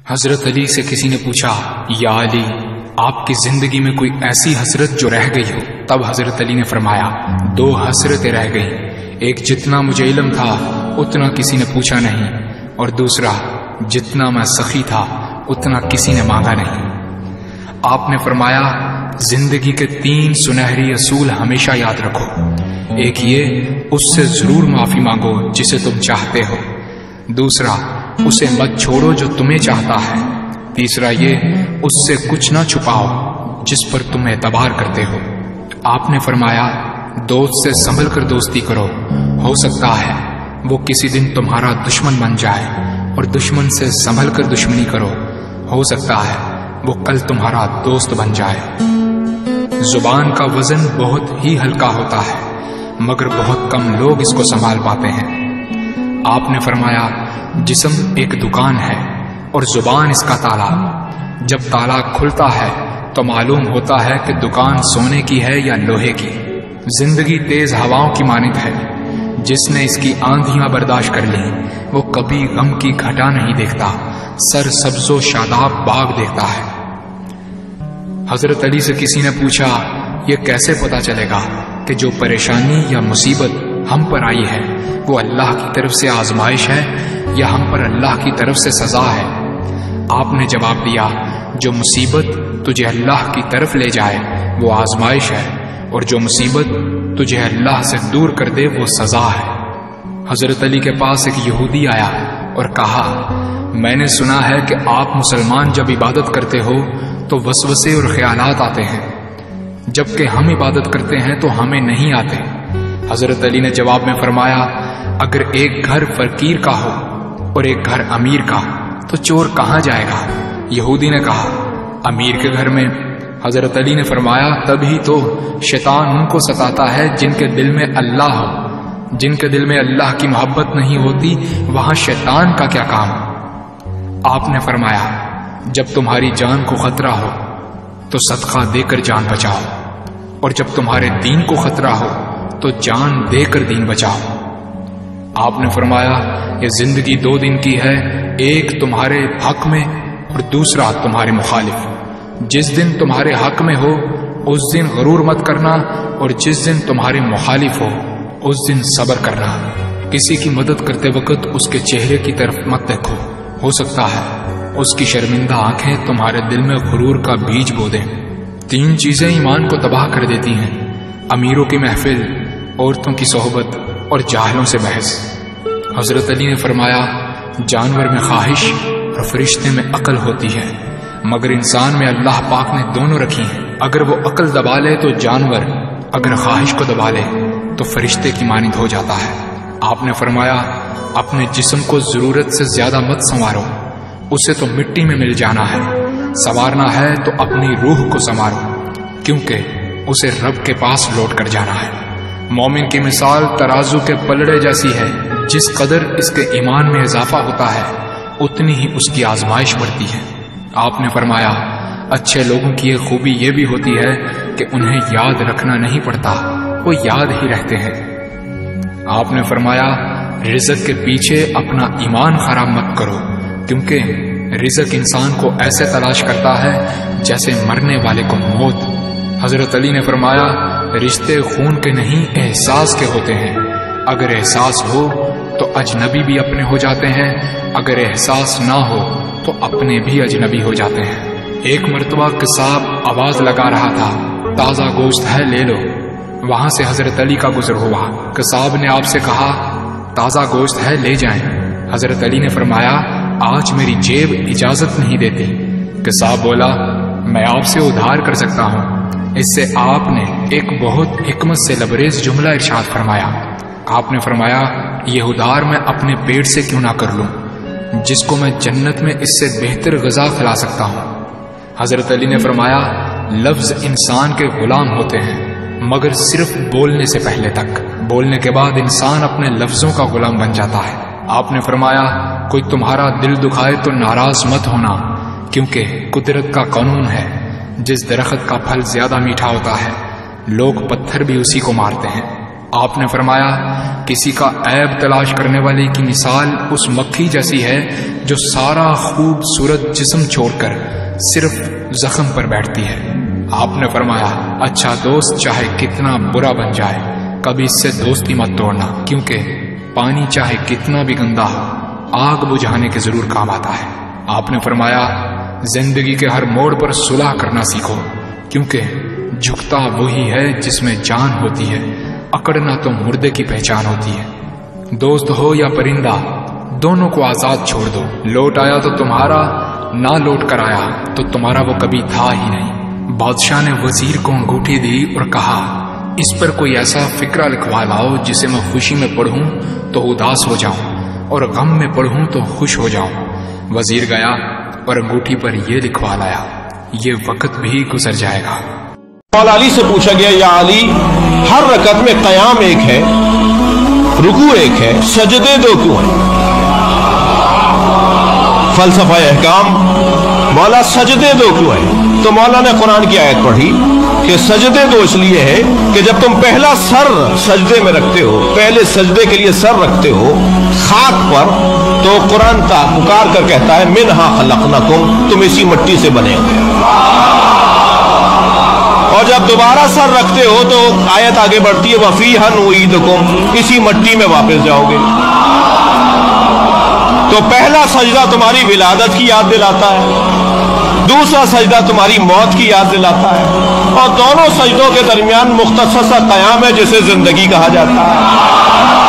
حضرت علی سے کسی نے پوچھا، یا علی، آپ کی زندگی میں کوئی ایسی حسرت جو رہ گئی ہو؟ تب حضرت علی نے فرمایا، 2 حسرتیں رہ گئیں، ایک جتنا مجھے علم تھا اتنا کسی نے پوچھا نہیں، اور دوسرا جتنا میں سخی تھا اتنا کسی نے مانگا نہیں۔ آپ نے فرمایا، زندگی کے 3 سنہری اصول ہمیشہ یاد رکھو۔ ایک یہ، اس سے ضرور معافی مانگو جسے تم چاہتے ہو۔ دوسرا، اسے مت چھوڑو جو تمہیں چاہتا ہے۔ تیسرا یہ، اس سے کچھ نہ چھپاؤ جس پر تم اعتبار کرتے ہو۔ آپ نے فرمایا، دوست سے سنبھل کر دوستی کرو، ہو سکتا ہے وہ کسی دن تمہارا دشمن بن جائے، اور دشمن سے سنبھل کر دشمنی کرو، ہو سکتا ہے وہ کل تمہارا دوست بن جائے۔ زبان کا وزن بہت ہی ہلکا ہوتا ہے، مگر بہت کم لوگ اس کو سنبھال پاتے ہیں۔ آپ نے فرمایا، جسم ایک دکان ہے اور زبان اس کا تالا۔ جب تالا کھلتا ہے تو معلوم ہوتا ہے کہ دکان سونے کی ہے یا لوہے کی۔ زندگی تیز ہواؤں کی مانند ہے، جس نے اس کی آندھیاں برداشت کر لی وہ کبھی غم کی گھٹا نہیں دیکھتا، سر سبز و شاداب باغ دیکھتا ہے۔ حضرت علی سے کسی نے پوچھا، یہ کیسے پتا چلے گا کہ جو پریشانی یا مصیبت ہم پر آئی ہے وہ اللہ کی طرف سے آزمائش ہے یا ہم پر اللہ کی طرف سے سزا ہے؟ آپ نے جواب دیا، جو مصیبت تجھے اللہ کی طرف لے جائے وہ آزمائش ہے، اور جو مصیبت تجھے اللہ سے دور کر دے وہ سزا ہے۔ حضرت علی کے پاس ایک یہودی آیا اور کہا، میں نے سنا ہے کہ آپ مسلمان جب عبادت کرتے ہو تو وسوسے اور خیالات آتے ہیں، جبکہ ہم عبادت کرتے ہیں تو ہمیں نہیں آتے۔ حضرت علی نے جواب میں فرمایا، اگر ایک گھر فقیر کا ہو اور ایک گھر امیر کا تو چور کہاں جائے گا؟ یہودی نے کہا، امیر کے گھر میں۔ حضرت علی نے فرمایا، تبھی تو شیطان ان کو ستاتا ہے جن کے دل میں اللہ ہو۔ جن کے دل میں اللہ کی محبت نہیں ہوتی وہاں شیطان کا کیا کام؟ آپ نے فرمایا، جب تمہاری جان کو خطرہ ہو تو صدقہ دے کر جان بچاؤ، اور جب تمہارے دین کو خطرہ ہو تو جان دے کر دین بچاؤ۔ آپ نے فرمایا، یہ زندگی 2 دن کی ہے، ایک تمہارے حق میں اور دوسرا تمہارے مخالف۔ جس دن تمہارے حق میں ہو اس دن غرور مت کرنا، اور جس دن تمہارے مخالف ہو اس دن صبر کرنا۔ کسی کی مدد کرتے وقت اس کے چہرے کی طرف مت دیکھو، ہو سکتا ہے اس کی شرمندہ آنکھیں تمہارے دل میں غرور کا بیج بو دیں۔ 3 چیزیں ایمان کو تباہ کر دیتی ہیں، امیروں کی محفل، عورتوں کی صحبت اور جاہلوں سے بحث۔ حضرت علی نے فرمایا، جانور میں خواہش اور فرشتے میں عقل ہوتی ہے، مگر انسان میں اللہ پاک نے دونوں رکھی ہیں۔ اگر وہ عقل دبا لے تو جانور، اگر خواہش کو دبا لے تو فرشتے کی مانند ہو جاتا ہے۔ آپ نے فرمایا، اپنے جسم کو ضرورت سے زیادہ مت سنوارو، اسے تو مٹی میں مل جانا ہے۔ سنوارنا ہے تو اپنی روح کو سنوارو، کیونکہ اسے رب کے پاس لوٹ کر جانا ہے۔ مومن کی مثال ترازو کے پلڑے جیسی ہے، جس قدر اس کے ایمان میں اضافہ ہوتا ہے اتنی ہی اس کی آزمائش بڑھتی ہے۔ آپ نے فرمایا، اچھے لوگوں کی ایک خوبی یہ بھی ہوتی ہے کہ انہیں یاد رکھنا نہیں پڑتا، وہ یاد ہی رہتے ہیں۔ آپ نے فرمایا، رزق کے پیچھے اپنا ایمان خراب مت کرو، کیونکہ رزق انسان کو ایسے تلاش کرتا ہے جیسے مرنے والے کو موت۔ حضرت علی نے فرمایا، رشتے خون کے نہیں احساس کے ہوتے ہیں، اگر احساس ہو تو اجنبی بھی اپنے ہو جاتے ہیں، اگر احساس نہ ہو تو اپنے بھی اجنبی ہو جاتے ہیں۔ ایک مرتبہ قصاب آواز لگا رہا تھا، تازہ گوشت ہے لے لو۔ وہاں سے حضرت علی کا گزر ہوا، قصاب نے آپ سے کہا، تازہ گوشت ہے لے جائیں۔ حضرت علی نے فرمایا، آج میری جیب اجازت نہیں دیتی۔ قصاب بولا، میں آپ سے ادھار کر سکتا ہوں۔ اس سے آپ نے ایک بہت حکمت سے لبریز جملہ ارشاد فرمایا۔ آپ نے فرمایا، یہ ادھار میں اپنے پیٹ سے کیوں نہ کر لوں، جس کو میں جنت میں اس سے بہتر غذا کھلا سکتا ہوں۔ حضرت علی نے فرمایا، لفظ انسان کے غلام ہوتے ہیں مگر صرف بولنے سے پہلے تک، بولنے کے بعد انسان اپنے لفظوں کا غلام بن جاتا ہے۔ آپ نے فرمایا، کوئی تمہارا دل دکھائے تو ناراض مت ہونا، کیونکہ قدرت کا قانون ہے، جس درخت کا پھل زیادہ میٹھا ہوتا ہے لوگ پتھر بھی اسی کو مارتے ہیں۔ آپ نے فرمایا کسی کا عیب تلاش کرنے والے کی مثال اس مکھی جیسی ہے جو سارا خوبصورت جسم چھوڑ کر صرف زخم پر بیٹھتی ہے۔ آپ نے فرمایا اچھا دوست چاہے کتنا برا بن جائے کبھی اس سے دوستی مت توڑنا، کیونکہ پانی چاہے کتنا بھی گندا ہو آگ بجھانے کے ضرور کام آتا ہے۔ آپ نے فرمایا زندگی کے ہر موڑ پر صلح کرنا سیکھو، کیونکہ جھکتا وہی ہے جس میں جان ہوتی ہے، اکڑنا تو مردے کی پہچان ہوتی ہے۔ دوست ہو یا پرندہ دونوں کو آزاد چھوڑ دو، لوٹ آیا تو تمہارا، نہ لوٹ کر آیا تو تمہارا وہ کبھی تھا ہی نہیں۔ بادشاہ نے وزیر کو انگوٹھی دی اور کہا اس پر کوئی ایسا فقرہ لکھوا لاؤ جسے میں خوشی میں پڑھوں تو اداس ہو جاؤں اور غم میں پڑھوں تو خوش ہو جاؤں۔ وزیر گیا اور انگوٹھی پر یہ لکھوا لایا یہ وقت بھی گزر جائے گا۔ مولا علی سے پوچھا گیا یا علی ہر رکعت میں قیام ایک ہے، رکوع ایک ہے، سجدے دو کیوں ہیں؟ فلسفہ احکام مولا سجدے دو کیوں ہیں؟ تو مولا نے قرآن کی آیت پڑھی کہ سجدے دو اس لیے ہے کہ جب تم پہلا سر سجدے میں رکھتے ہو، پہلے سجدے کے لیے سر رکھتے ہو خاک پر، تو قرآن پکار کر کہتا ہے منہا خلقناکم، تم اسی مٹی سے بنے ہوئے۔ اور جب دوبارہ سر رکھتے ہو تو آیت آگے بڑھتی ہے وَفِيهَا نُعِيدُكُمْ، اسی مٹی میں واپس جاؤ گے۔ تو پہلا سجدہ تمہاری ولادت کی یاد دلاتا ہے، دوسرا سجدہ تمہاری موت کی یاد دلاتا ہے، اور دونوں سجدوں کے درمیان مختصر سا قیام ہے جسے زندگی کہا جاتا ہے۔